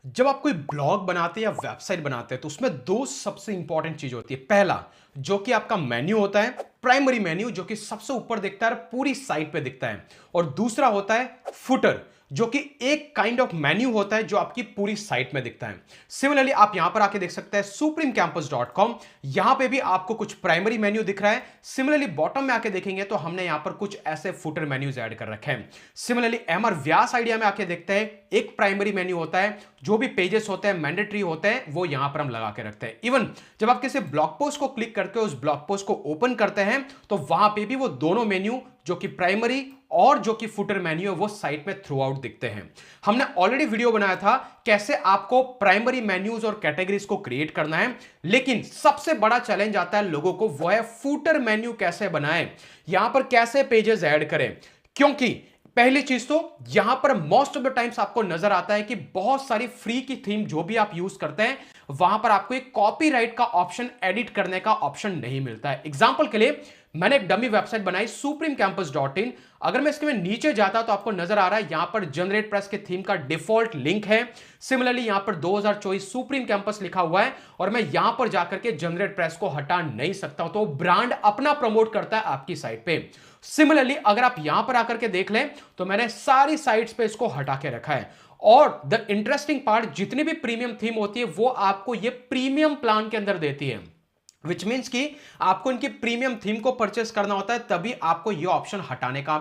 जब आप कोई ब्लॉग बनाते हैं या वेबसाइट बनाते हैं तो उसमें दो सबसे इंपॉर्टेंट चीज होती है। पहला जो कि आपका मेन्यू होता है, प्राइमरी मेन्यू जो कि सबसे ऊपर दिखता है, पूरी साइट पे दिखता है। और दूसरा होता है फुटर जो कि एक काइंड ऑफ मेन्यू होता है जो आपकी पूरी साइट में दिखता है। सिमिलरली आप यहां पर आके देख सकते हैं supremecampus.com, यहां पे भी आपको कुछ प्राइमरी मेन्यू दिख रहा है। सिमिलरली बॉटम में आके देखेंगे तो हमने यहां पर कुछ ऐसे फुटर मेन्यूज ऐड कर रखे हैं। सिमिलरली एमआर व्यास आइडिया में आके देखते हैं, एक प्राइमरी मेन्यू होता है, जो भी पेजेस होते हैं मैंडेटरी होते हैं वो यहां पर हम लगा के रखते हैं। इवन जब आप किसी ब्लॉग पोस्ट को क्लिक करके उस ब्लॉग पोस्ट को ओपन करते हैं तो वहां पे भी वो दोनों मेन्यू जो कि प्राइमरी और जो कि फुटर मेन्यू है वो साइट में थ्रू आउट दिखते हैं। हमने ऑलरेडी वीडियो बनाया था कैसे आपको प्राइमरी मेन्यूज और कैटेगरीज को क्रिएट करना है, लेकिन सबसे बड़ा चैलेंज आता है लोगों को, वो है फुटर मेन्यू कैसे बनाएं, यहां पर कैसे पेजेस ऐड करें। क्योंकि पहली चीज तो यहां पर मोस्ट ऑफ द टाइम्स आपको नजर आता है कि बहुत सारी फ्री की थीम जो भी आप यूज करते हैं वहां पर आपको एक कॉपीराइट का ऑप्शन, एडिट करने का ऑप्शन नहीं मिलता है। एग्जांपल के लिए मैंने एक डमी वेबसाइट बनाई supremecampus.in। अगर मैं इसके में नीचे जाता तो आपको नजर आ रहा है यहां पर जनरेट प्रेस के थीम का डिफॉल्ट लिंक है। सिमिलरली यहां पर 2024 सुप्रीम कैंपस लिखा हुआ है और मैं यहां पर जाकर के जनरेट प्रेस को हटा नहीं सकता, तो ब्रांड अपना प्रमोट करता है आपकी साइट पे। सिमिलरली अगर आप यहां पर आकर के देख लें तो मैंने सारी साइट्स पे इसको हटा के रखा है। और द इंटरेस्टिंग पार्ट, जितनी भी प्रीमियम थीम होती है वो आपको ये प्रीमियम प्लान के अंदर देती है, विच मीन्स कि आपको इनकी प्रीमियम थीम को परचेस करना होता है तभी आपको यह ऑप्शन हटाने का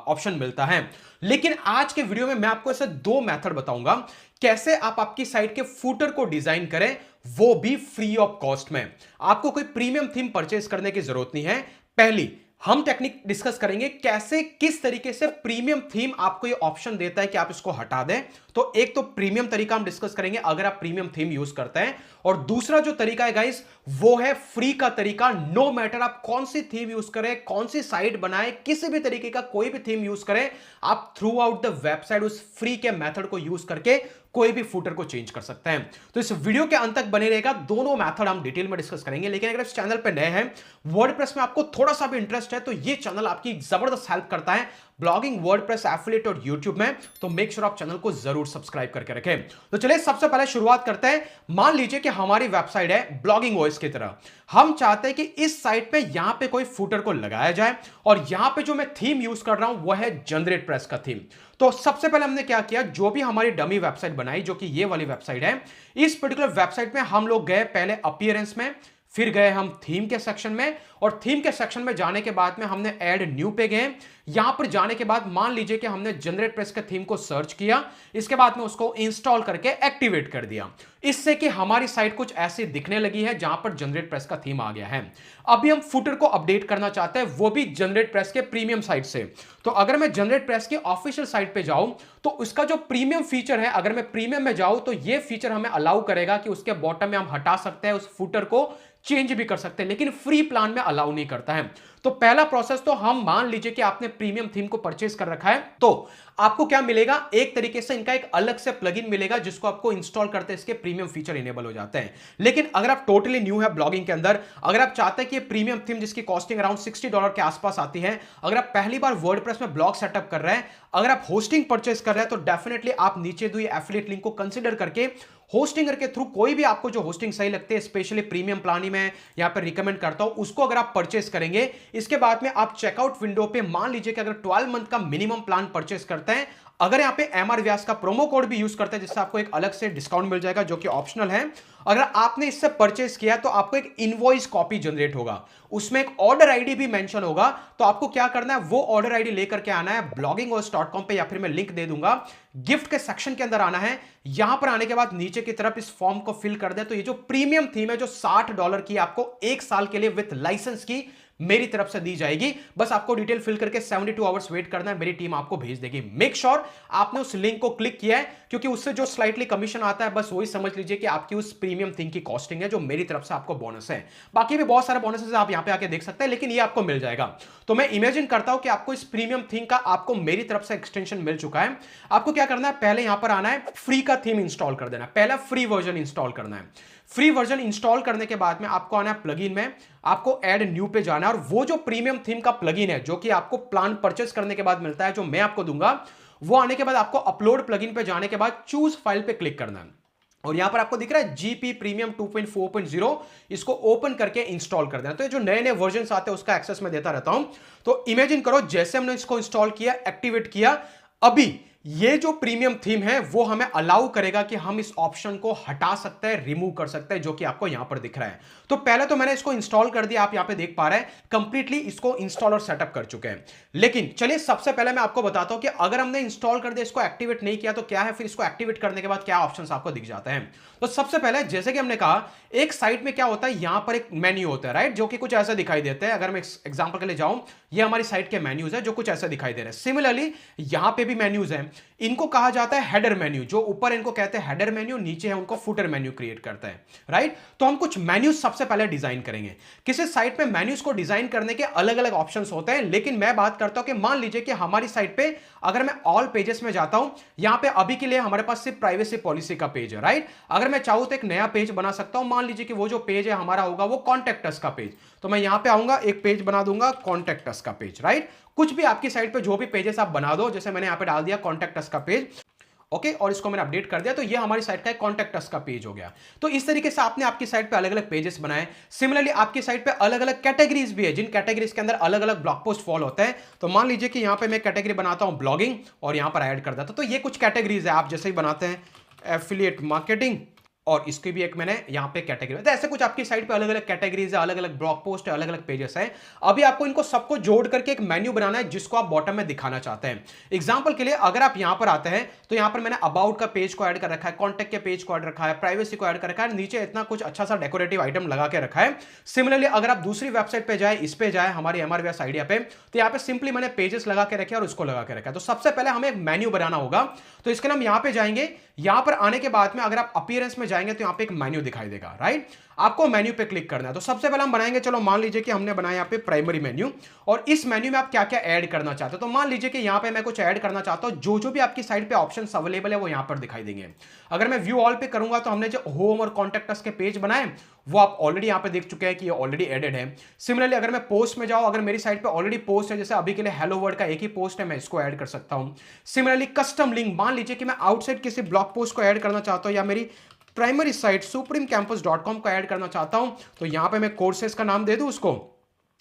ऑप्शन मिलता है। लेकिन आज के वीडियो में मैं आपको ऐसे दो मेथड बताऊंगा कैसे आप आपकी साइट के फुटर को डिजाइन करें, वो भी फ्री ऑफ कॉस्ट में। आपको कोई प्रीमियम थीम परचेस करने की जरूरत नहीं है। पहली हम टेक्निक डिस्कस करेंगे कैसे, किस तरीके से प्रीमियम थीम आपको ये ऑप्शन देता है कि आप इसको हटा दें। तो एक तो प्रीमियम तरीका हम डिस्कस करेंगे अगर आप प्रीमियम थीम यूज करते हैं, और दूसरा जो तरीका है गाइस वो है फ्री का तरीका। नो मैटर आप कौन सी थीम यूज करें, कौन सी साइट बनाएं, किसी भी तरीके का कोई भी थीम यूज करें, आप थ्रू आउट द वेबसाइट उस फ्री के मेथड को यूज करके कोई भी फुटर को चेंज कर सकते हैं। तो इस वीडियो के अंत तक बने रहेगा, दोनों मेथड हम डिटेल में डिस्कस करेंगे। लेकिन अगर इस चैनल पे नए हैं, वर्डप्रेस में आपको थोड़ा सा भी इंटरेस्ट है, तो ये चैनल आपकी जबरदस्त हेल्प करता है ब्लॉगिंग, वर्डप्रेस, एफिलिएट और यूट्यूब में। तो मेक श्योर आप चैनल को जरूर सब्सक्राइब करके रखें। तो चलिए सबसे पहले शुरुआत करते हैं। मान लीजिए कि हमारी वेबसाइट है ब्लॉगिंग वॉइस की तरह। हम चाहते हैं कि इस साइट पे यहां पे कोई फुटर को लगाया जाए, और यहां पे जो मैं थीम यूज कर रहा हूं वो है जनरेट प्रेस का थीम। तो सबसे पहले हमने क्या किया, जो भी हमारी डमी वेबसाइट बनाई जो कि ये वाली वेबसाइट है, इस पर्टिकुलर वेबसाइट में हम लोग गए पहले अपीयरेंस में, फिर गए हम थीम के सेक्शन में, और थीम के सेक्शन में जाने के बाद में हमने ऐड न्यू पे गए। यहां पर जाने के बाद मान लीजिए कि हमने जनरेट प्रेस के थीम को सर्च किया, इसके बाद में उसको इंस्टॉल करके एक्टिवेट कर दिया, इससे कि हमारी साइट कुछ ऐसी दिखने लगी है जहां पर जनरेट प्रेस का थीम आ गया है। अभी हम फुटर को अपडेट करना चाहते हैं, वो भी जनरेट प्रेस के प्रीमियम साइट से। तो अगर मैं जनरेट प्रेस की ऑफिशियल साइट पे जाऊं तो उसका जो प्रीमियम फीचर है, अगर मैं प्रीमियम में जाऊं तो ये फीचर हमें अलाउ करेगा कि उसके बॉटम में हम हटा सकते हैं, उस फुटर को चेंज भी कर सकते हैं, लेकिन फ्री प्लान में अलाउ नहीं करता है। तो पहला प्रोसेस, तो हम मान लीजिए कि आपने प्रीमियम थीम को परचेस कर रखा है, तो आपको क्या मिलेगा, एक तरीके से इनका एक अलग से प्लगइन मिलेगा जिसको आपको इंस्टॉल करते इसके प्रीमियम फीचर इनेबल हो जाते हैं। लेकिन अगर आप टोटली न्यू है ब्लॉगिंग के अंदर, अगर आप चाहते हैं कि प्रीमियम थीम जिसकी कॉस्टिंग अराउंड $60 के आसपास आती है, अगर आप पहली बार वर्डप्रेस में ब्लॉग सेटअप कर रहे हैं, अगर आप होस्टिंग परचेस कर रहे हैं, तो डेफिनेटली आप नीचे दी एफिलिएट लिंक को कंसीडर करके होस्टिंगर के थ्रू कोई भी आपको जो होस्टिंग सही लगती है, स्पेशली प्रीमियम प्लान ही मैं यहां पर रिकमेंड करता हूं, उसको अगर आप परचेस करेंगे, इसके बाद में आप चेकआउट विंडो पे मान लीजिए कि अगर 12 मंथ का मिनिमम प्लान परचेस करते हैं, अगर यहां पे एमआर व्यास का प्रोमो कोड भी यूज करते हैं जिससे आपको एक अलग से डिस्काउंट मिल जाएगा जो कि ऑप्शनल है। अगर आपने इससे परचेस किया तो आपको एक इनवॉइस कॉपी जनरेट होगा, उसमें एक ऑर्डर आईडी भी मेंशन होगा। तो आपको क्या करना है, वो ऑर्डर आईडी लेकर के आना है blogginghost.com पे, या फिर मैं लिंक दे दूंगा, गिफ्ट के सेक्शन के अंदर आना है। यहां पर आने के बाद नीचे की तरफ इस फॉर्म को फिल कर दे। तो ये जो प्रीमियम थीम है जो $60 की आपको 1 साल के लिए विथ लाइसेंस की मेरी तरफ से दी जाएगी, बस आपको डिटेल फिल करके 72 आवर्स वेट करना है, मेरी टीम आपको भेज देगी। मेक श्योर आपने उस लिंक को क्लिक किया है, क्योंकि उससे जो स्लाइटली कमीशन आता है बस वही समझ लीजिए कि आपकी उस प्रीमियम थीम की कॉस्टिंग है जो मेरी तरफ से आपको बोनस है। बाकी भी बहुत सारे बोनसेस आप यहां पे आके देख सकते हैं, लेकिन ये आपको मिल जाएगा। तो मैं इमेजिन करता हूं कि आपको इस प्रीमियम थीम का आपको मेरी तरफ से एक्सटेंशन मिल चुका है। आपको क्या करना है, पहले यहां पर आना है, फ्री का थीम इंस्टॉल कर देना है, पहला फ्री वर्जन इंस्टॉल करना है। फ्री वर्जन इंस्टॉल करने के बाद में आपको आना है प्लगइन में, आपको ऐड न्यू पे जाना है, और वो जो प्रीमियम थीम का प्लगइन है जो कि आपको प्लान परचेस करने के बाद मिलता है, जो मैं आपको दूंगा, वो आने के बाद आपको अपलोड प्लगइन पे जाने के बाद चूज फाइल पे क्लिक करना है। और यहां पर आपको दिख रहा है जीपी प्रीमियम 2.4.0, इसको ओपन करके इंस्टॉल कर देना। तो ये जो नए नए वर्जन आते हैं उसका एक्सेस मैं देता रहता हूं। तो इमेजिन करो जैसे हमने इसको इंस्टॉल किया, एक्टिवेट किया, अभी ये जो प्रीमियम थीम है वो हमें अलाउ करेगा कि हम इस ऑप्शन को हटा सकते हैं, रिमूव कर सकते हैं, जो कि आपको यहां पर दिख रहा है। तो पहले तो मैंने इसको इंस्टॉल कर दिया, आप यहां पे देख पा रहे हैं कंप्लीटली इसको इंस्टॉल और सेटअप कर चुके हैं। लेकिन चलिए सबसे पहले मैं आपको बताता हूं कि अगर हमने इंस्टॉल कर दिया, इसको एक्टिवेट नहीं किया तो क्या है, फिर इसको एक्टिवेट करने के बाद क्या ऑप्शंस आपको दिख जाते हैं। तो सबसे पहले जैसे कि हमने कहा, एक साइट में क्या होता है, यहां पर एक मेन्यू होता है, राइट, जो कि कुछ ऐसा दिखाई देते हैं। अगर मैं एग्जांपल के लिए जाऊं, ये हमारी साइट के मेन्यूज है जो कुछ ऐसा दिखाई दे रहे हैं। सिमिलरली यहां पे भी मेन्यूज हैं, इनको कहा जाता है हेडर मेन्यू, जो ऊपर इनको कहते हैं हेडर मेन्यू, नीचे है उनको फुटर मेन्यू क्रिएट करता है, राइट। तो हम कुछ मेन्यूज सबसे पहले डिजाइन करेंगे। किसी साइट पे मेन्यूज को डिजाइन करने के अलग अलग ऑप्शंस होते हैं, लेकिन मैं बात करता हूं कि मान लीजिए कि हमारी साइट पे अगर मैं ऑल पेजेस में जाता हूं, यहां पे अभी के लिए हमारे पास सिर्फ प्राइवेसी पॉलिसी का पेज है, राइट। अगर मैं चाहूं तो एक नया पेज बना सकता हूं, मान लीजिए कि वो जो पेज है हमारा होगा वो कॉन्टैक्ट अस का पेज। तो मैं यहां पे आऊंगा, एक पेज बना दूंगा कॉन्टैक्ट अस का पेज, राइट। कुछ भी आपकी साइट पे जो भी पेजेस आप बना दो, जैसे मैंने यहां पे डाल दिया कॉन्टैक्ट अस का पेज, ओके, और इसको मैंने अपडेट कर दिया, तो ये हमारी साइट का कॉन्टैक्ट अस का पेज हो गया। तो इस तरीके से आपने आपकी साइट पे अलग अलग पेजेस बनाए। सिमिलरली आपकी साइट पे अलग अलग कैटेगरीज भी है, जिन कैटेगरीज के अंदर अलग अलग ब्लॉग पोस्ट फॉलो होते हैं। तो मान लीजिए कि यहां पे मैं कैटेगरी बनाता हूं ब्लॉगिंग, और यहां पर ऐड कर देता, तो ये कुछ कैटेगरीज है, आप जैसे ही बनाते हैं एफिलिएट मार्केटिंग, और इसकी भी एक मैंने यहां पे कैटेगरी, तो ऐसे कुछ आपकी साइट पे अलग अलग कैटेगरीज है, अलग अलग ब्लॉग पोस्ट है, अलग अलग पेजेस है। अभी आपको इनको सबको जोड़ करके एक मेन्यू बनाना है, जिसको आप बॉटम में दिखाना चाहते हैं। एग्जांपल के लिए अगर आप यहां पर आते हैं, तो यहां पर मैंने अबाउट का पेज को ऐड कर रखा है, कॉन्टैक्ट के पेज को ऐड रखा है, प्राइवेसी को ऐड कर रखा है, नीचे इतना कुछ अच्छा सा डेकोरेटिव आइटम लगा के रखा है। सिमिलरली अगर आप दूसरी वेबसाइट पे जाए, इस पे जाए हमारी एमआरवीएस आइडिया पे, तो यहां पे सिंपली मैंने पेजेस लगा के रखे और उसको लगा के रखा है। तो सबसे पहले हमें एक मेन्यू बनाना होगा, तो इसके लिए हम यहां पे जाएंगे। यहां पर आने के बाद में अगर आप अपीयरेंस में जाएंगे, तो यहां पे एक मेन्यू दिखाई देगा, राइट। आपको मेन्यू पे क्लिक करना है। तो सबसे पहले हम बनाएंगे, चलो मान लीजिए कि हमने बनाया यहां पे प्राइमरी मेन्यू, और इस मेन्यू में आप क्या क्या ऐड करना चाहते हो। तो मान लीजिए कि यहां पे मैं कुछ ऐड करना चाहता हूं, जो जो भी आपकी साइट पे ऑप्शंस अवेलेबल है वो यहां पर दिखाई देंगे। अगर मैं व्यू ऑल पे करूंगा, तो हमने जो होम और कॉन्टैक्ट अस के पेज बनाए वो आप ऑलरेडी यहां पे देख चुके हैं कि ये ऑलरेडी एडेड है। सिमिलरली अगर मैं पोस्ट में जाऊं, अगर मेरी साइट पे ऑलरेडी पोस्ट है, जैसे अभी के लिए हेलो वर्ड का एक ही पोस्ट है, मैं इसको ऐड कर सकता हूं। सिमिलरली कस्टम लिंक, मान लीजिए कि मैं आउटसाइड किसी ब्लॉग पोस्ट को ऐड करना चाहता हूं, या मेरी प्राइमरी साइट supremecampus.com को ऐड करना चाहता हूं, तो यहां पे मैं कोर्सेज का नाम दे दूं उसको।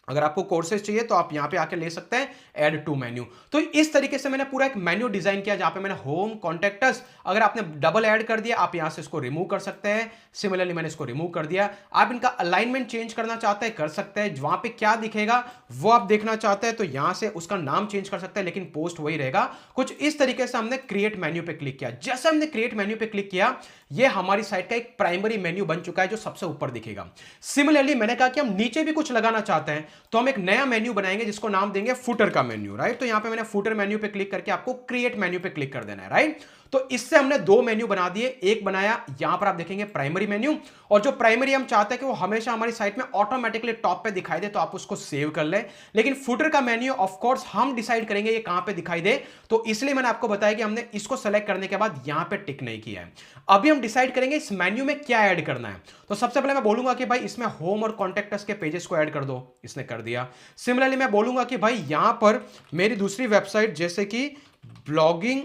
अगर आपको कोर्सेज चाहिए तो आप यहां पे आके ले सकते हैं, ऐड टू मेन्यू। तो इस तरीके से मैंने पूरा एक मेन्यू डिजाइन किया, जहां पे मैंने होम, कॉन्टैक्ट अस, अगर आपने डबल ऐड कर दिया, आप यहां से इसको रिमूव कर सकते हैं। सिमिलरली मैंने इसको रिमूव कर दिया। आप इनका अलाइनमेंट चेंज करना चाहते हैं, कर सकते हैं। वहां पे क्या दिखेगा वो आप देखना चाहते हैं, तो यहां से उसका नाम चेंज कर सकते हैं, लेकिन पोस्ट वही रहेगा। कुछ इस तरीके से हमने क्रिएट मेन्यू पे क्लिक किया। जैसे हमने क्रिएट मेन्यू पे क्लिक किया, ये हमारी साइट का एक प्राइमरी मेन्यू बन चुका है, जो सबसे ऊपर दिखेगा। सिमिलरली मैंने कहा कि हम नीचे भी कुछ लगाना चाहते हैं, तो हम एक नया मेन्यू बनाएंगे, जिसको नाम देंगे फुटर का मेन्यू, राइट। तो यहां पे मैंने फुटर मेन्यू पे क्लिक करके आपको क्रिएट मेन्यू पे क्लिक कर देना है, राइट। तो इससे हमने दो मेन्यू बना दिए। एक बनाया, यहां पर आप देखेंगे प्राइमरी मेन्यू, और जो प्राइमरी हम चाहते हैं कि वो हमेशा हमारी साइट में ऑटोमेटिकली टॉप पे दिखाई दे, तो आप उसको सेव कर ले। लेकिन फुटर का मेन्यू ऑफ कोर्स हम डिसाइड करेंगे ये कहां पे दिखाई दे, तो इसलिए मैंने आपको बताया कि हमने इसको सेलेक्ट करने के बाद यहां पे टिक नहीं किया है। अभी हम डिसाइड करेंगे इस मेन्यू में क्या ऐड करना है। तो सबसे पहले मैं बोलूंगा कि भाई इसमें होम और कॉन्टैक्ट अस के पेजेस को ऐड कर दो, इसने कर दिया। सिमिलरली मैं बोलूंगा कि भाई यहां पर मेरी दूसरी वेबसाइट जैसे कि ब्लॉगिंग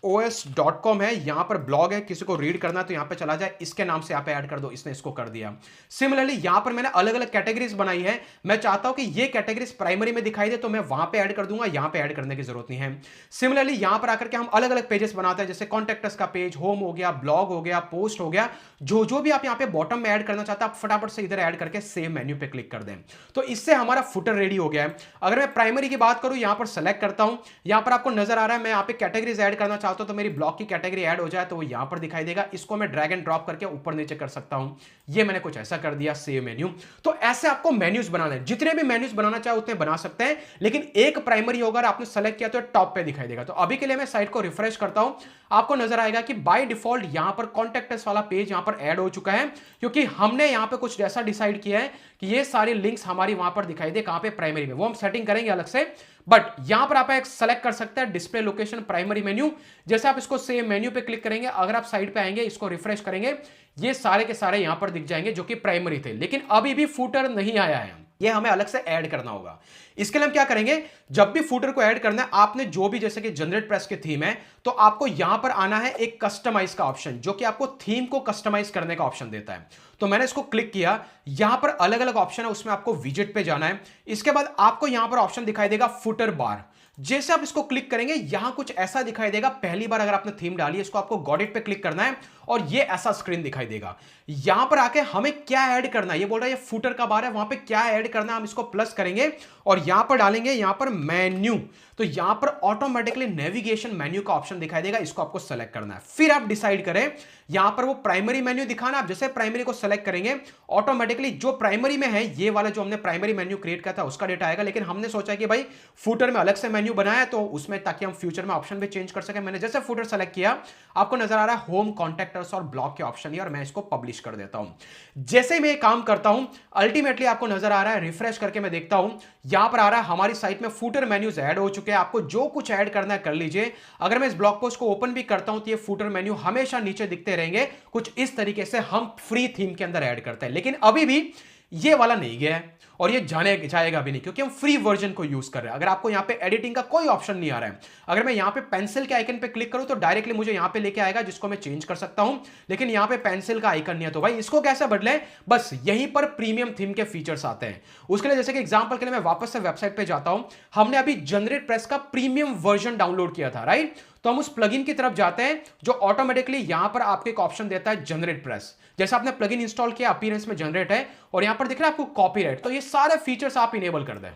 os.com है, यहां पर ब्लॉग है, किसी को रीड करना है तो यहां पे चला जाए, इसके नाम से यहां पे ऐड कर दो, इसने इसको कर दिया। सिमिलरली यहां पर मैंने अलग अलग कैटेगरीज बनाई है, मैं चाहता हूं कि ये कैटेगरीज प्राइमरी में दिखाई दे, तो मैं वहां पे ऐड कर दूंगा, यहां पे ऐड करने की जरूरत नहीं है। सिमिलरली यहां पर आकर के हम अलग अलग पेजेस बनाते हैं, जैसे कॉन्टैक्ट अस का पेज, होम हो गया, ब्लॉग हो गया, पोस्ट हो गया, जो जो भी आप यहां पे बॉटम में ऐड करना चाहते हैं, आप फटाफट से इधर ऐड करके सेव मेन्यू पे क्लिक कर दें। तो इससे हमारा फुटर रेडी हो गया है। अगर मैं प्राइमरी की बात करूं, यहां पर सेलेक्ट करता हूं, यहां पर आपको नजर आ रहा है मैं यहां पे कैटेगरीज ऐड करना चाहता हूं, तो मेरी ब्लॉग की कैटेगरी ऐड हो जाए तो वो यहां पर दिखाई देगा। इसको मैं ड्रैग एंड ड्रॉप करके ऊपर नीचे कर सकता हूं। ये मैंने कुछ ऐसा कर दिया, सेव मेन्यू। तो ऐसे आपको मेन्यूज बनाना है, जितने भी मेन्यूज बनाना चाहे उतने बना सकते हैं, लेकिन एक प्राइमरी होगा, आपने सेलेक्ट किया तो टॉप पे दिखाई देगा। तो अभी के लिए मैं साइट को रिफ्रेश करता हूं, आपको नजर आएगा कि बाय डिफॉल्ट यहां पर कॉन्टैक्ट अस वाला पेज यहां पर ऐड हो चुका है, क्योंकि हमने यहां पे कुछ ऐसा डिसाइड किया है कि ये सारी लिंक्स हमारी वहां पर दिखाई दे, कहां पे, प्राइमरी में। वो हम सेटिंग करेंगे अलग से, बट यहां पर आप एक सेलेक्ट कर सकते हैं डिस्प्ले लोकेशन प्राइमरी मेन्यू। जैसे आप इसको सेव मेन्यू पे क्लिक करेंगे, अगर आप साइड पे आएंगे, इसको रिफ्रेश करेंगे, ये सारे के सारे यहां पर दिख जाएंगे जो कि प्राइमरी थे, लेकिन अभी भी फुटर नहीं आया है। ये हमें अलग से ऐड करना होगा। इसके लिए हम क्या करेंगे, जब भी फुटर को ऐड करना है, आपने जो भी जैसे कि जनरेट प्रेस की थीम है, तो आपको यहां पर आना है एक कस्टमाइज का ऑप्शन, जो कि आपको थीम को कस्टमाइज करने का ऑप्शन देता है। तो मैंने इसको क्लिक किया, यहां पर अलग अलग ऑप्शन है, उसमें आपको विजेट पे जाना है। इसके बाद आपको यहां पर ऑप्शन दिखाई देगा फुटर बार। जैसे आप इसको क्लिक करेंगे, यहां कुछ ऐसा दिखाई देगा। पहली बार अगर आपने थीम डाली है, इसको आपको गॉट इट पे क्लिक करना है और ये ऐसा स्क्रीन दिखाई देगा। यहां पर आके हमें क्या ऐड करना है, ये बोल रहा है ये फुटर का बार है, वहां पे क्या ऐड करना है, हम इसको प्लस करेंगे और यहां पर डालेंगे यहां पर मेन्यू। तो यहां पर ऑटोमेटिकली नेविगेशन मेन्यू का ऑप्शन दिखाई देगा, इसको आपको सेलेक्ट करना है। फिर आप डिसाइड करें, यहां पर वो प्राइमरी मेन्यू दिखाना। आप जैसे प्राइमरी को सेलेक्ट करेंगे, ऑटोमेटिकली जो प्राइमरी में है, ये वाला जो हमने प्राइमरी मेन्यू क्रिएट किया था उसका डेटा आएगा। लेकिन हमने सोचा कि भाई फुटर में अलग से मेन्यू बनाया, तो उसमें ताकि हम फ्यूचर में ऑप्शन भी चेंज कर सके। मैंने जैसे फुटर सेलेक्ट किया, आपको नजर आ रहा है होम, कॉन्टैक्टर्स और ब्लॉग के ऑप्शन, और मैं इसको पब्लिश कर देता हूं। जैसे मैं काम करता हूं, अल्टीमेटली आपको नजर आ रहा है, रिफ्रेश करके मैं देखता हूं, यहां पर आ रहा है हमारी साइट में फुटर मेन्यूज ऐड हो चुके हैं। आपको जो कुछ ऐड करना है कर लीजिए। अगर मैं इस ब्लॉग पोस्ट को ओपन भी करता हूं, तो ये फुटर मेन्यू हमेशा नीचे दिखते रहेंगे। कुछ इस तरीके से हम फ्री थीम के अंदर ऐड करते हैं। लेकिन अभी भी ये वाला नहीं गया है और ये जाएगा भी नहीं, क्योंकि हम फ्री वर्जन को यूज कर रहे हैं। अगर आपको यहां पे एडिटिंग का कोई ऑप्शन नहीं आ रहा है, अगर मैं यहां पे पेंसिल के आइकन पे क्लिक करूं, तो डायरेक्टली मुझे यहां पे लेके आएगा, जिसको मैं चेंज कर सकता हूं। लेकिन यहां पे पेंसिल का आइकन नहीं है, तो भाई इसको कैसे बदले, बस यहीं पर प्रीमियम थीम के फीचर्स आते हैं। उसके लिए जैसे कि एग्जांपल के लिए मैं वापस से वेबसाइट पे जाता हूं। हमने अभी जनरेट प्रेस का प्रीमियम वर्जन डाउनलोड किया था, राइट। तो हम उस प्लगइन की तरफ जाते हैं, जो ऑटोमेटिकली यहां पर आपको एक ऑप्शन देता है जनरेट प्रेस। जैसे आपने प्लगइन इंस्टॉल किया, अपीयरेंस में जनरेट है, और यहां पर दिख रहा है आपको कॉपीराइट। तो ये सारे फीचर्स आप इनेबल कर दें।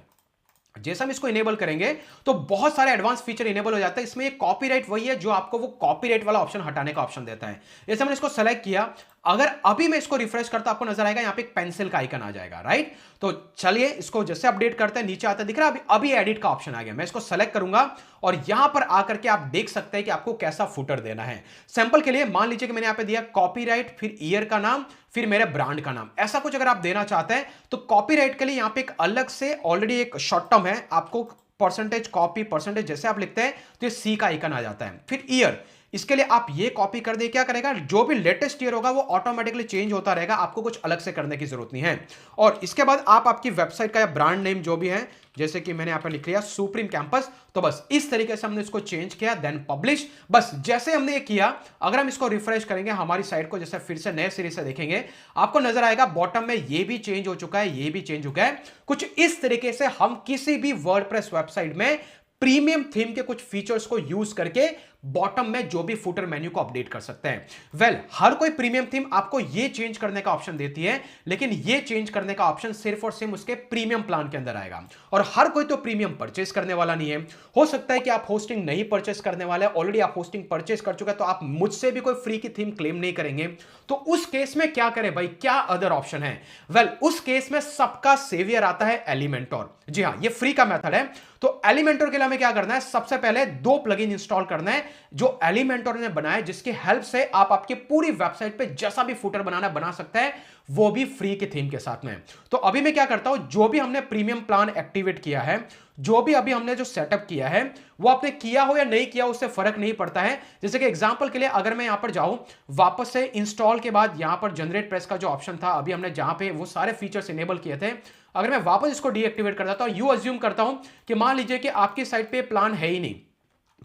जैसे हम इसको इनेबल करेंगे, तो बहुत सारे एडवांस फीचर इनेबल हो जाता है। इसमें एक कॉपीराइट वही है जो आपको वो कॉपीराइट वाला ऑप्शन हटाने का ऑप्शन देता है। जैसे मैंने इसको सेलेक्ट किया, अगर अभी मैं इसको रिफ्रेश करता, आपको नजर आएगा यहां पे एक पेंसिल का आइकन आ जाएगा, राइट। तो चलिए इसको जैसे अपडेट करते हैं, नीचे आता दिख रहा है अभी एडिट का ऑप्शन आ गया। मैं इसको सेलेक्ट करूंगा और यहां पर आकर के आप देख सकते हैं कि आपको कैसा फुटर देना है। सैंपल के लिए मान लीजिए कि मैंने यहां पे दिया कॉपीराइट, फिर ईयर का नाम, फिर मेरे ब्रांड का नाम। ऐसा कुछ अगर आप देना चाहते हैं, तो कॉपीराइट के लिए यहां पे एक अलग से ऑलरेडी एक शॉर्ट टर्म है, आपको परसेंटेज कॉपी परसेंटेज जैसे आप लिखते हैं, तो ये सी का आइकन आ जाता है। फिर ईयर, इसके लिए आप ये कॉपी कर दे, क्या करेगा, जो भी लेटेस्ट ईयर होगा वो ऑटोमेटिकली चेंज होता रहेगा, आपको कुछ अलग से करने की जरूरत नहीं है। और इसके बाद आप आपकी वेबसाइट का या ब्रांड नेम जो भी है, जैसे कि मैंने यहां पर लिख लिया सुप्रीम कैंपस, तो बस इस तरीके से हमने इसको चेंज किया, देन पब्लिश। बस जैसे हमने ये किया, अगर हम इसको रिफ्रेश करेंगे, हमारी साइट को जैसे फिर से नए सिरे से देखेंगे, आपको नजर आएगा बॉटम में ये भी चेंज हो चुका है, ये भी चेंज हो गया है। कुछ इस तरीके से हम किसी भी वर्डप्रेस वेबसाइट में प्रीमियम थीम के कुछ फीचर्स को यूज करके बॉटम में जो भी फुटर मेन्यू को अपडेट कर सकते हैं। हर कोई प्रीमियम थीम आपको ये चेंज करने का ऑप्शन देती है, लेकिन ये चेंज करने का ऑप्शन सिर्फ और सिर्फ उसके प्रीमियम प्लान के अंदर आएगा। और हर कोई तो प्रीमियम परचेस करने वाला नहीं है। हो सकता है कि आप होस्टिंग नहीं परचेस करने वाले, ऑलरेडी आप होस्टिंग परचेस कर चुके हैं, तो आप मुझसे भी कोई फ्री की थीम क्लेम नहीं करेंगे। तो उस केस में क्या करें भाई, क्या अदर ऑप्शन है? उस केस में सबका सेवियर आता है एलिमेंटोर। जी हां, ये फ्री का मेथड है। तो एलिमेंटोर के लिए हमें क्या करना है, सबसे पहले 2 प्लगइन इंस्टॉल करना है जो एलिमेंटोर ने बनाया, जिसकी हेल्प से आप आपकी पूरी वेबसाइट पे जैसा भी फुटर बना सकते हैं, वो भी फ्री के थीम के साथ में। तो अभी मैं क्या करता हूं, जो भी हमने प्रीमियम प्लान एक्टिवेट किया है, जो भी अभी हमने जो सेटअप किया है, वो आपने किया हो या नहीं किया, उससे फर्क नहीं पड़ता है। जैसे कि एग्जांपल के लिए अगर मैं यहां पर जाऊं, वापस से इंस्टॉल के बाद यहां पर जनरेट प्रेस का जो ऑप्शन था, अभी हमने जहां पे वो सारे फीचर्स इनेबल किए थे, अगर मैं वापस इसको डीएक्टिवेट कर देता हूं, यू अज्यूम करता हूं कि मान लीजिए कि आपकी साइट पे प्लान है ही नहीं,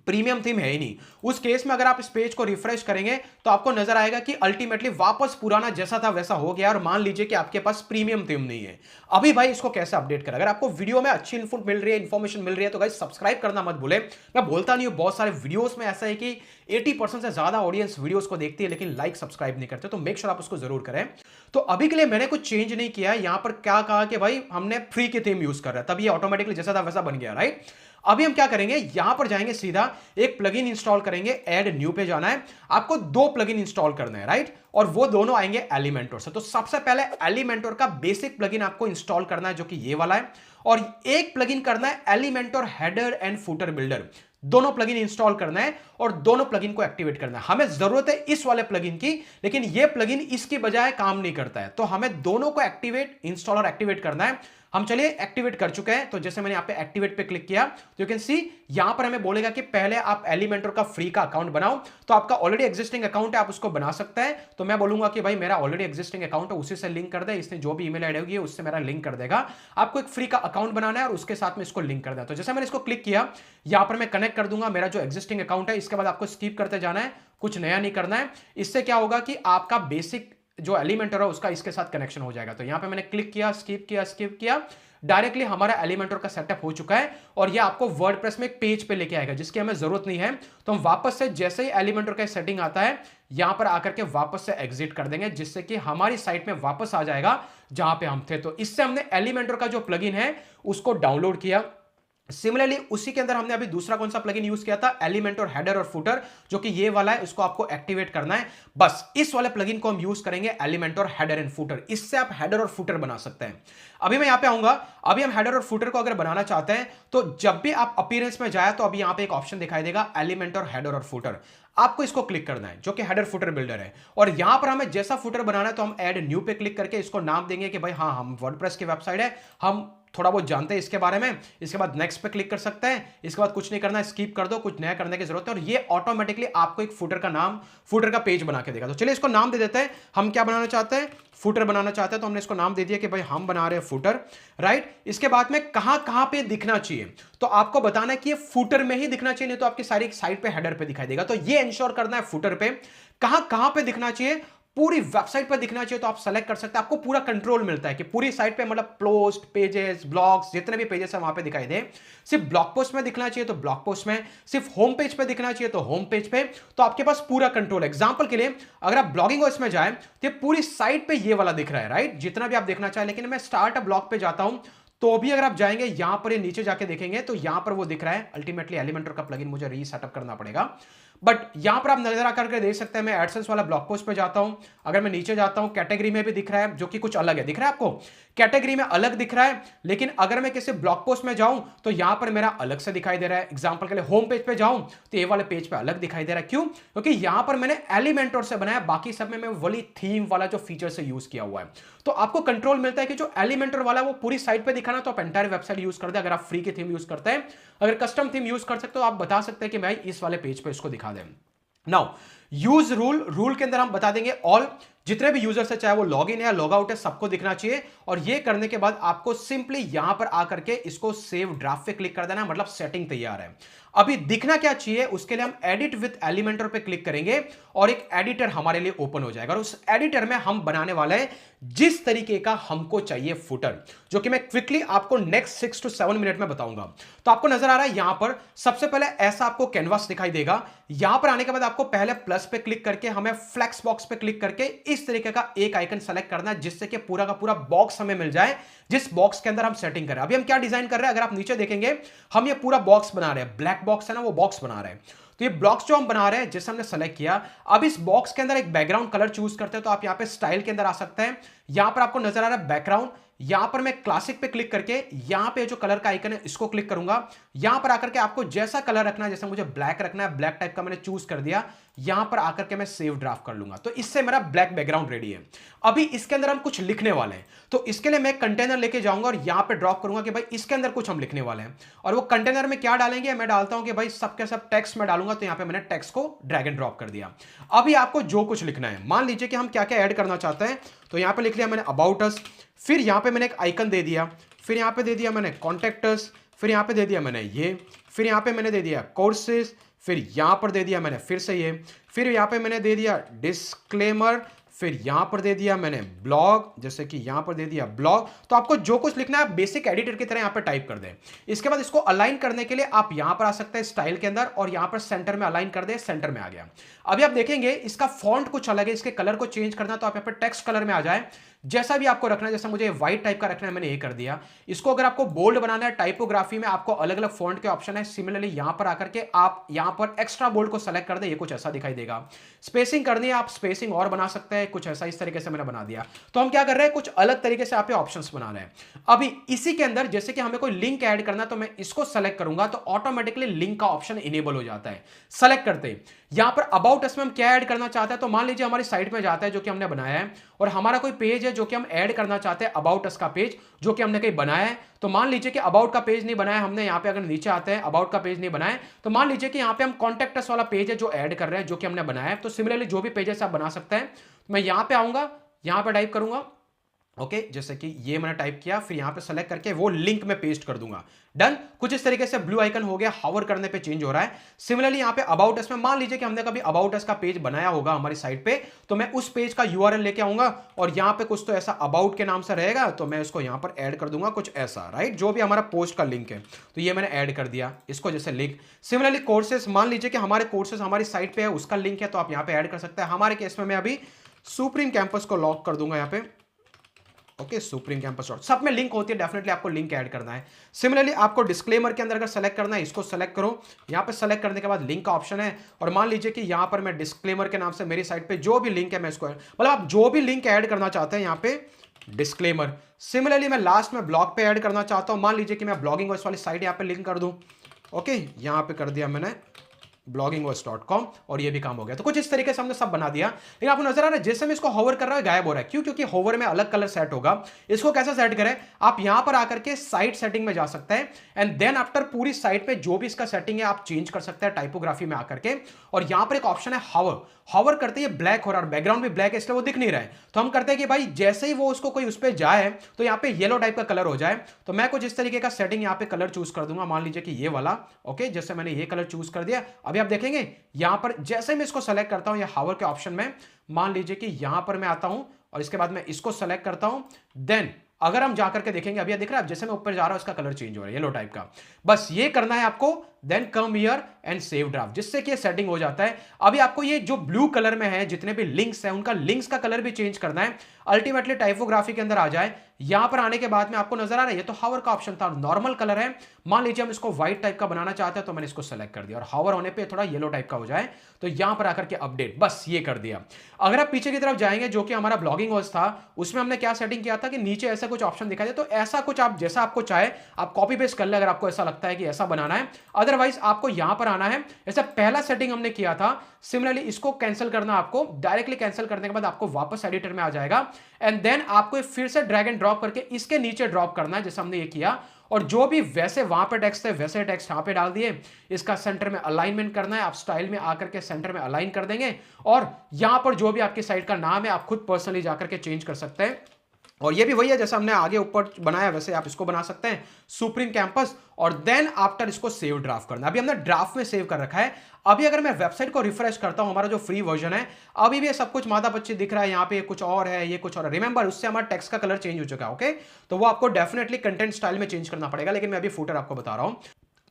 प्रीमियम थीम है ही नहीं, उस केस में अगर आप इस पेज को रिफ्रेश करेंगे, तो आपको नजर आएगा कि अल्टीमेटली वापस पुराना जैसा था वैसा हो गया, और मान लीजिए कि आपके पास प्रीमियम थीम नहीं है। अभी भाई इसको कैसे अपडेट करें? अगर आपको वीडियो में अच्छी इनपुट मिल रही है, इंफॉर्मेशन मिल रही है, तो गाइस सब्सक्राइब करना मत भूले। मैं बोलता नहीं हूं, बहुत सारे वीडियोस में ऐसा है कि 80% से ज्यादा ऑडियंस वीडियोस को देखती है, लेकिन लाइक सब्सक्राइब नहीं करते, तो मेक श्योर आप उसको जरूर करें। तो अभी के लिए मैंने कुछ चेंज नहीं किया। यहां पर क्या कहा कि भाई हमने फ्री की थीम यूज कर रहा है, तब ये ऑटोमेटिकली जैसा था वैसा बन गया, राइट। अभी हम क्या करेंगे, यहां पर जाएंगे, सीधा एक प्लगइन इंस्टॉल करेंगे, ऐड न्यू पे जाना है। आपको 2 प्लगइन इंस्टॉल करने हैं, राइट, और वो दोनों आएंगे एलिमेंटोर से। तो सबसे पहले एलिमेंटोर का बेसिक प्लगइन आपको इंस्टॉल करना है, जो कि ये वाला है, और एक प्लगइन करना है एलिमेंटोर हेडर एंड फुटर बिल्डर। दोनों प्लगइन इंस्टॉल करना है और दोनों प्लगइन को एक्टिवेट करना है। हमें जरूरत है इस वाले प्लगइन की, लेकिन ये प्लगइन इसकी बजाय काम नहीं करता है, तो हमें दोनों को एक्टिवेट, इंस्टॉल और एक्टिवेट करना है। हम चलिए एक्टिवेट कर चुके हैं। तो जैसे मैंने यहाँ पे एक्टिवेट पे क्लिक किया तो यू कैन सी यहां पर हमें बोलेगा कि पहले आप एलिमेंटर का फ्री का अकाउंट बनाओ। तो आपका ऑलरेडी एग्जिस्टिंग अकाउंट है, आप उसको बना सकते हैं। तो मैं बोलूंगा कि भाई मेरा ऑलरेडी एग्जिस्टिंग अकाउंट है, उसी से लिंक कर दे, इसने जो भी ईमेल आईडी होगी उससे मेरा लिंक कर देगा। आपको एक फ्री का अकाउंट बनाना है और उसके साथ में इसको लिंक कर दें। तो जैसे मैंने इसको क्लिक किया, यहां पर मैं कनेक्ट कर दूंगा मेरा जो एग्जिस्टिंग अकाउंट है। इसके बाद आपको स्किप करते जाना है, कुछ नया नहीं करना है। इससे क्या होगा कि आपका बेसिक जो एलिमेंटर है उसका इसके साथ कनेक्शन हो जाएगा। तो यहां पे मैंने क्लिक किया, स्किप किया, डायरेक्टली हमारा एलिमेंटर का सेटअप हो चुका है और ये आपको वर्डप्रेस में एक पेज पे लेके आएगा जिसकी हमें जरूरत नहीं है। तो हम वापस से जैसे ही एलिमेंटर का सेटिंग आता है यहां पर आकर के वापस से एग्जिट कर देंगे, जिससे कि हमारी साइट में वापस आ जाएगा जहां पे हम थे। तो इससे हमने एलिमेंटर का जो प्लगइन है उसको डाउनलोड किया। सिमिलरली उसी के अंदर हमने अभी दूसरा कौन सा प्लगइन यूज किया था, एलिमेंटर हेडर और फुटर, जो कि ये वाला है, इसको आपको एक्टिवेट करना है। बस इस वाले प्लगइन को हम यूज करेंगे, एलिमेंटर हेडर एंड फुटर। इससे आप हेडर और फुटर बना सकते हैं। अभी मैं यहां पे आऊंगा। अभी हम हेडर और फुटर को अगर बनाना चाहते हैं तो जब भी आप अपीयरेंस में जाए तो अभी यहां पे एक ऑप्शन दिखाई देगा, एलिमेंटर हेडर और फुटर। आपको इसको क्लिक करना है जो कि हेडर फुटर बिल्डर है। और यहां पर हमें जैसा फुटर बनाना है तो हम ऐड न्यू पे क्लिक करके इसको नाम देंगे कि भाई हाँ, हम वर्डप्रेस की वेबसाइट है, हम थोड़ा बहुत जानते हैं इसके बारे में। इसके बाद नेक्स्ट पे क्लिक कर सकते हैं। इसके बाद कुछ नहीं करना है, स्किप कर दो, कुछ नया करने की जरूरत है। और ये ऑटोमेटिकली आपको एक फुटर का नाम, फुटर का पेज बना के देगा। तो चलिए इसको नाम दे देते हैं। हम क्या बनाना चाहते हैं, फुटर बनाना चाहते हैं। तो हमने इसको नाम दे दिया कि भाई हम बना रहे हैं फुटर, राइट। इसके बाद में कहां कहां पे दिखना चाहिए, तो आपको बताना है कि ये फुटर में ही दिखना चाहिए, नहीं तो आपकी सारी साइट पे हेडर पे दिखाई देगा। तो ये इंश्योर करना है फुटर पे कहां कहां पे दिखना चाहिए, पूरी वेबसाइट पर दिखना चाहिए। तो आप सेलेक्ट कर सकते हैं, आपको पूरा कंट्रोल मिलता है कि पूरी साइट पे मतलब पोस्ट, पेजेस, ब्लॉग्स, जितने भी पेजेस है वहां पे दिखाई दे। सिर्फ ब्लॉग पोस्ट में दिखना चाहिए तो ब्लॉग पोस्ट में, सिर्फ होम पेज पे दिखना चाहिए तो होम पेज पे। तो आपके पास पूरा कंट्रोल है। एग्जांपल के लिए अगर आप ब्लॉगिंग इसमें जाए तो पूरी साइट पे ये वाला दिख रहा है, राइट, जितना भी आप देखना चाहें। लेकिन मैं स्टार्ट अ ब्लॉग पे जाता हूं तो भी अगर आप जाएंगे यहां पर, ये नीचे जाके देखेंगे तो यहां पर वो दिख रहा है। अल्टीमेटली एलिमेंटर का प्लगइन मुझे रीसेटअप करना पड़ेगा, बट यहां पर आप नजर आकर के देख सकते हैं। मैं एडसेंस वाला ब्लॉग पोस्ट पे जाता हूं, अगर मैं नीचे जाता हूं कैटेगरी में भी दिख रहा है, जो कि कुछ अलग है। दिख रहा है आपको, कैटेगरी में अलग दिख रहा है। लेकिन अगर मैं किसी ब्लॉग पोस्ट में जाऊं तो यहां पर मेरा अलग से दिखाई दे रहा है। एग्जांपल के लिए होम पेज पे जाऊं तो ये वाले पेज पे अलग दिखाई दे रहा है। क्यों? क्योंकि यहां पर मैंने एलिमेंटर से बनाया, बाकी सब में मैं वही थीम वाला जो फीचर से यूज किया हुआ है। तो आपको कंट्रोल मिलता है कि जो एलिमेंटर वाला वो पूरी साइट पे दिखाना, तो आप एंटायर वेबसाइट यूज करते हैं। अगर आप फ्री की थीम यूज करते हैं, अगर कस्टम थीम यूज कर सकते हो, आप बता सकते हैं कि भाई इस वाले पेज पे इसको दिखा दें। नाउ यूज रूल के अंदर हम बता देंगे ऑल, जितने भी यूजर्स है, चाहे वो लॉग इन है या लॉग आउट है, सबको दिखना चाहिए। और ये करने के बाद आपको सिंपली यहां पर आकर के इसको सेव ड्राफ्ट पे क्लिक कर देना, मतलब सेटिंग तैयार है। अभी दिखना क्या चाहिए, उसके लिए हम एडिट विद एलिमेंटर पे क्लिक करेंगे और एक एडिटर हमारे लिए ओपन हो जाएगा। और उस एडिटर में हम बनाने वाले हैं जिस तरीके का हमको चाहिए फुटर, जो कि मैं क्विकली आपको नेक्स्ट 6 to 7 मिनट में बताऊंगा। तो आपको नजर आ रहा है यहां पर सबसे पहले ऐसा आपको कैनवास दिखाई देगा। यहां पर आने के बाद आपको पहले प्लस पे क्लिक करके हमें फ्लेक्स बॉक्स पे क्लिक करके इस तरीके का एक आइकन सेलेक्ट करना है, जिससे कि पूरा का पूरा बॉक्स हमें मिल जाए, जिस बॉक्स के अंदर हम सेटिंग कर रहे हैं। अभी हम क्या डिजाइन कर रहे हैं, अगर आप नीचे देखेंगे हम ये पूरा बॉक्स बना रहे हैं, ब्लैक बॉक्स है ना, वो बॉक्स बना रहे हैं। तो ये ब्लॉक्स जो हम बना रहे हैं, जैसे हमने सेलेक्ट किया, अब इस बॉक्स के अंदर एक बैकग्राउंड कलर चूज करते हैं। तो आप यहां पे स्टाइल के अंदर आ सकते हैं। यहां पर आपको नजर आ रहा है बैकग्राउंड, यहां पर मैं क्लासिक पे क्लिक करके यहां पे जो कलर का आइकन है इसको क्लिक करूंगा। यहां पर आकर के आपको जैसा कलर रखना है, जैसे मुझे ब्लैक रखना है, ब्लैक टाइप का मैंने चूज कर दिया। यहां पर आकर के मैं सेव ड्राफ्ट कर लूंगा, तो इससे मेरा ब्लैक बैकग्राउंड रेडी है। अभी इसके अंदर हम कुछ लिखने वाले हैं, तो इसके लिए मैं कंटेनर लेके जाऊंगा और यहां पे ड्रॉप करूंगा कि भाई इसके अंदर कुछ हम लिखने वाले हैं। और वो कंटेनर में क्या डालेंगे, मैं डालता हूं कि भाई सबके सब टेक्स्ट में डालूंगा। तो यहां पे मैंने टेक्स्ट को ड्रैग एंड ड्रॉप कर दिया। अभी आपको जो कुछ लिखना है, मान लीजिए कि हम क्या क्या ऐड करना चाहते हैं, तो यहां पे लिख लिया मैंने अबाउट अस, फिर यहां पे मैंने एक आइकन दे दिया, फिर यहां पे दे दिया मैंने कॉन्टैक्ट अस, फिर यहां पे दे दिया मैंने ये, फिर यहां पे मैंने दे दिया कोर्सेज, फिर यहां पर दे दिया मैंने फिर से ये, फिर यहां पे मैंने दे दिया डिस्क्लेमर, फिर यहां पर दे दिया मैंने ब्लॉग, जैसे कि यहां पर दे दिया ब्लॉग। तो आपको जो कुछ लिखना है आप बेसिक एडिटर की तरह यहां पर टाइप कर दें। इसके बाद इसको अलाइन करने के लिए आप यहां पर आ सकते हैं स्टाइल के अंदर और यहां पर सेंटर में अलाइन कर दें, सेंटर में आ गया। अभी आप देखेंगे इसका फॉन्ट कुछ अलग है, इसके कलर को चेंज करना, तो आप यहां पर टेक्स्ट कलर में आ जाए, जैसा भी आपको रखना है। जैसे मुझे व्हाइट टाइप का रखना है, मैंने ये कर दिया। इसको अगर आपको बोल्ड बनाना है, टाइपोग्राफी में आपको अलग अलग फॉन्ट के ऑप्शन है। सिमिलरली यहां पर आकर के आप यहां पर एक्स्ट्रा बोल्ड को सेलेक्ट कर दे, ये कुछ ऐसा दिखाई देगा। स्पेसिंग करनी है, आप स्पेसिंग और बना सकते हैं, कुछ ऐसा इस तरीके से मैंने बना दिया। तो हम क्या कर रहे हैं, कुछ अलग तरीके से आप ऑप्शंस बना रहे हैं। अभी इसी के अंदर जैसे कि हमें कोई लिंक ऐड करना, तो मैं इसको सेलेक्ट करूंगा तो ऑटोमेटिकली लिंक का ऑप्शन इनेबल हो जाता है। सेलेक्ट करते यहां पर अबाउट अस में हम क्या ऐड करना चाहते हैं, तो मान लीजिए हमारी साइट में जाता है जो कि हमने बनाया है, और हमारा कोई पेज है लीजिए जो कि हम ऐड करना चाहते हैं अबाउट अस का पेज जो कि हमने कहीं बनाया है, तो मान लीजिए कि अबाउट का पेज नहीं बनाया हमने, यहां पे अगर नीचे आते हैं अबाउट का पेज नहीं बनाया, तो मान लीजिए कि यहां पे हम कॉन्टैक्ट अस वाला पेज है जो ऐड कर रहे हैं जो कि हमने बनाया है। तो सिमिलरली जो भी पेजेस आप बना सकते हैं, तो मैं यहां पे आऊंगा, यहां पे टाइप करूंगा ओके जैसे कि ये मैंने टाइप किया, फिर यहां पे सेलेक्ट करके वो लिंक में पेस्ट कर दूंगा। डन। कुछ इस तरीके से ब्लू आइकन हो गया, हावर करने पे चेंज हो रहा है। सिमिलरली यहां पे अबाउट अस में मान लीजिए कि हमने कभी अबाउट अस का पेज बनाया होगा हमारी साइट पे, तो मैं उस पेज का यूआरएल लेके आऊंगा और यहां पे कुछ तो ऐसा अबाउट के नाम से रहेगा, तो मैं इसको यहां पर ऐड कर दूंगा कुछ ऐसा, राइट, जो भी हमारा पोस्ट का लिंक है। तो ये मैंने ऐड कर दिया इसको जैसे लिंक। सिमिलरली कोर्सेस, मान लीजिए कि हमारे कोर्सेस हमारी साइट पे है, उसका लिंक है, तो आप यहां पे ऐड कर सकते हैं। हमारे केस में मैं अभी सुप्रीम कैंपस को लॉक कर दूंगा यहां पे, ओके सुप्रीम कैंपस डॉट, सब में लिंक होती है, डेफिनेटली आपको लिंक ऐड करना है। सिमिलरली आपको डिस्क्लेमर के अंदर अगर सेलेक्ट करना है, इसको सेलेक्ट करो, यहां पे सेलेक्ट करने के बाद लिंक का ऑप्शन है, और मान लीजिए कि यहां पर मैं डिस्क्लेमर के नाम से मेरी साइट पे जो भी लिंक है मैं इसको, मतलब आप जो भी लिंक ऐड करना चाहते हैं यहां पे डिस्क्लेमर। सिमिलरली मैं लास्ट में ब्लॉग पे ऐड करना चाहता हूं, मान लीजिए कि मैं ब्लॉगिंग वॉइस वाली साइट यहां पे लिंक कर दूं, ओके यहां पे कर दिया मैंने bloggingvoice.com, और ये भी काम हो गया। तो कुछ इस तरीके से हमने सब बना दिया। लेकिन आपको नजर आ रहा है जैसे मैं इसको होवर कर रहा है गायब हो रहा है, क्यों? क्योंकि होवर में अलग कलर सेट होगा। इसको कैसे सेट करें? आप यहां पर आकर के साइट सेटिंग में जा सकते हैं, एंड देन आफ्टर पूरी साइट पे जो भी इसका सेटिंग है आप चेंज कर सकते हैं टाइपोग्राफी में आकर के, और यहां पर एक ऑप्शन है हावर। हावर करते ही ब्लैक हो रहा है, बैकग्राउंड भी ब्लैक है इसलिए वो दिख नहीं रहा है, तो हम करते हैं कि भाई जैसे ही वो उसको कोई उस पर जाए तो यहाँ पे येलो टाइप का कलर हो जाए। तो मैं कुछ इस तरीके का सेटिंग यहाँ पे कलर चूज कर दूंगा, मान लीजिए कि ये वाला, ओके जैसे मैंने ये कलर चूज कर दिया। अभी आप देखेंगे यहां पर जैसे मैं इसको सेलेक्ट करता हूं या हावर के ऑप्शन में, मान लीजिए कि यहां पर मैं आता हूं और इसके बाद मैं इसको सेलेक्ट करता हूं, देन अगर हम जाकर के देखेंगे, अभी दिख रहा है जैसे मैं ऊपर जा रहा हूं इसका कलर चेंज हो रहा है येलो टाइप का। बस ये करना है आपको, then come here and save draft, जिससे कि सेटिंग हो जाता है। अभी आपको ये जो ब्लू कलर में है जितने भी लिंक्स हैं उनका लिंक्स का कलर भी चेंज करना है, अल्टीमेटली टाइपोग्राफी के अंदर आ जाए। यहां पर आने के बाद में आपको नजर आ रहा है ये तो हावर का ऑप्शन था, नॉर्मल कलर है, मान लीजिए हम इसको व्हाइट टाइप का बनाना चाहते हैं, तो मैंने इसको सेलेक्ट कर दिया और हावर होने पे थोड़ा येलो टाइप का हो जाए, तो यहां पर आकर के अपडेट, बस ये कर दिया। अगर आप पीछे की तरफ जाएंगे जो कि हमारा ब्लॉगिंग वॉइस था, उसमें हमने क्या सेटिंग किया था कि नीचे ऐसा कुछ ऑप्शन दिखाई दे, तो ऐसा कुछ आप जैसा आपको चाहे आप कॉपी पेस्ट कर ले, अगर आपको ऐसा लगता है कि ऐसा बनाना है। अदरवाइज आपको यहां पर आना है, ऐसा पहला सेटिंग हमने किया था। सिमिलरली इसको कैंसिल करना, आपको डायरेक्टली कैंसिल करने के बाद आपको वापस एडिटर में आ जाएगा, एंड देन आपको फिर से ड्रैग एंड ड्रॉप करके इसके नीचे ड्रॉप करना है जैसे हमने ये किया, और जो भी वैसे वहां पे टेक्स्ट है वैसे टेक्स्ट यहां पे डाल दिए। इसका सेंटर में अलाइनमेंट करना है, आप स्टाइल में आकर के सेंटर में अलाइन कर देंगे, और यहां पर जो भी आपकी साइट का नाम है आप खुद पर्सनली जाकर के चेंज कर सकते हैं। और ये भी वही है जैसा हमने आगे ऊपर बनाया वैसे आप इसको बना सकते हैं सुप्रीम कैंपस, और देन आफ्टर इसको सेव ड्राफ्ट करना। अभी हमने ड्राफ्ट में सेव कर रखा है। अभी अगर मैं वेबसाइट को रिफ्रेश करता हूं, हमारा जो फ्री वर्जन है, अभी भी सब कुछ माता बच्चे दिख रहा है, यहाँ पे कुछ और है, ये कुछ और है। रिमेंबर उससे हमारा टेक्स्ट का कलर चेंज हो चुका है, ओके, तो वो आपको डेफिनेटली कंटेंट स्टाइल में चेंज करना पड़ेगा, लेकिन मैं अभी फुटर आपको बता रहा हूं।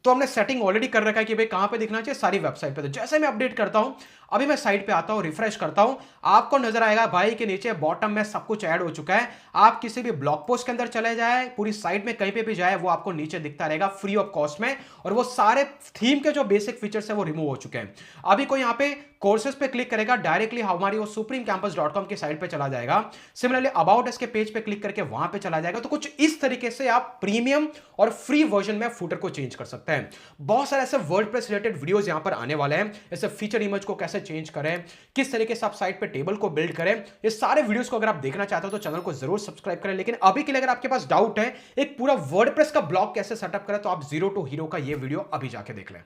तो हमने सेटिंग ऑलरेडी कर रखा है कि भाई कहां पे दिखना चाहिए, सारी वेबसाइट पे। तो जैसे मैं अपडेट करता हूं, अभी मैं साइट पे आता हूं, रिफ्रेश करता हूं, आपको नजर आएगा भाई के नीचे बॉटम में सब कुछ ऐड हो चुका है। आप किसी भी ब्लॉग पोस्ट के अंदर चले जाए, पूरी साइट में कहीं पे भी जाए, वो आपको नीचे दिखता रहेगा फ्री ऑफ कॉस्ट में, और वो सारे थीम के जो बेसिक फीचर्स है वो रिमूव हो चुके हैं। अभी कोई यहाँ पे कोर्सेज पे क्लिक करेगा, डायरेक्टली हमारी वो supremecampus.com की साइट पे चला जाएगा। सिमिलरली अबाउट अस के पेज पे क्लिक करके वहां पे चला जाएगा। तो कुछ इस तरीके से आप प्रीमियम और फ्री वर्जन में फुटर को चेंज कर सकते हैं। बहुत सारे ऐसे वर्डप्रेस रिलेटेड वीडियोस यहां पर आने वाले हैं, जैसे फीचर इमेज को कैसे चेंज करें, किस तरीके से आप साइट पे टेबल को बिल्ड करें, ये सारे वीडियोस को अगर आप देखना चाहते हो तो चैनल को जरूर सब्सक्राइब करें। लेकिन अभी के लिए अगर आपके पास डाउट है एक पूरा वर्डप्रेस का ब्लॉग कैसे सेटअप करें, तो आप जीरो टू हीरो का ये वीडियो अभी जाके देख लें।